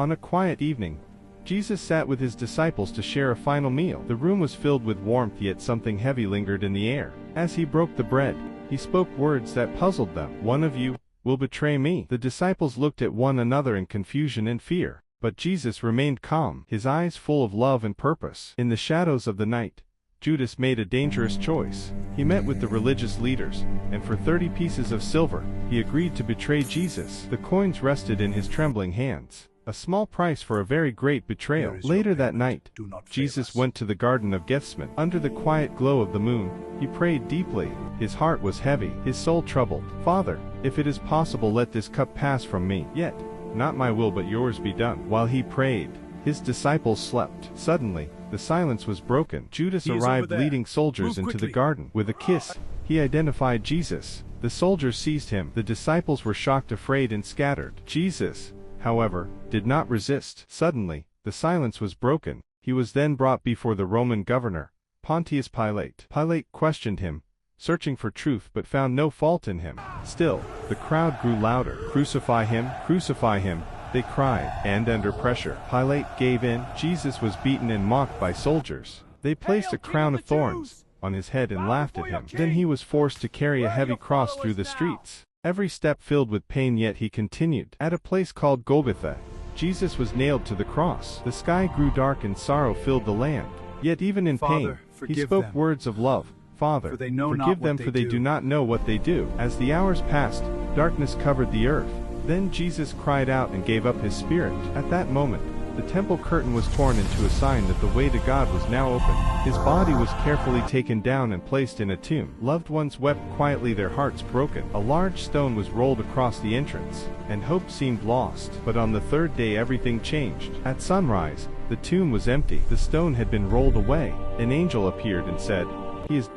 On a quiet evening, Jesus sat with his disciples to share a final meal. The room was filled with warmth, yet something heavy lingered in the air. As he broke the bread, he spoke words that puzzled them. "One of you will betray me." The disciples looked at one another in confusion and fear, but Jesus remained calm, his eyes full of love and purpose. In the shadows of the night, Judas made a dangerous choice. He met with the religious leaders, and for 30 pieces of silver, he agreed to betray Jesus. The coins rested in his trembling hands, a small price for a very great betrayal. Later that night, Jesus went to the Garden of Gethsemane. Under the quiet glow of the moon, he prayed deeply. His heart was heavy, his soul troubled. "Father, if it is possible, let this cup pass from me. Yet, not my will but yours be done." While he prayed, his disciples slept. Suddenly, the silence was broken. Judas arrived leading soldiers into the garden. With a kiss, he identified Jesus. The soldiers seized him. The disciples were shocked, afraid, and scattered. Jesus, however, did not resist. Suddenly, the silence was broken. He was then brought before the Roman governor, Pontius Pilate. Pilate questioned him, searching for truth but found no fault in him. Still, the crowd grew louder. "Crucify him! Crucify him!" they cried, and under pressure, Pilate gave in. Jesus was beaten and mocked by soldiers. They placed a crown of thorns on his head and laughed at him. Then he was forced to carry a heavy cross through the streets, every step filled with pain, yet he continued. At a place called Golgotha, Jesus was nailed to the cross. The sky grew dark and sorrow filled the land. Yet even in pain, he spoke words of love. "Father, forgive them, for they do not know what they do." As the hours passed, darkness covered the earth. Then Jesus cried out and gave up his spirit. At that moment, the temple curtain was torn into a sign that the way to God was now open. His body was carefully taken down and placed in a tomb. Loved ones wept quietly, their hearts broken. A large stone was rolled across the entrance, and hope seemed lost. But on the third day everything changed. At sunrise, the tomb was empty. The stone had been rolled away. An angel appeared and said, "He is..."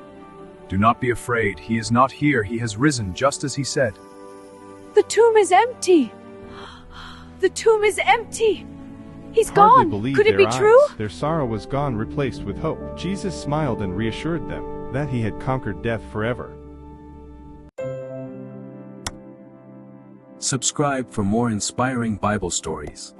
"Do not be afraid. He is not here. He has risen, just as he said." The tomb is empty! The tomb is empty! He's Hardly gone! believed Could it be their true? eyes. Their sorrow was gone, replaced with hope. Jesus smiled and reassured them that he had conquered death forever. Subscribe for more inspiring Bible stories.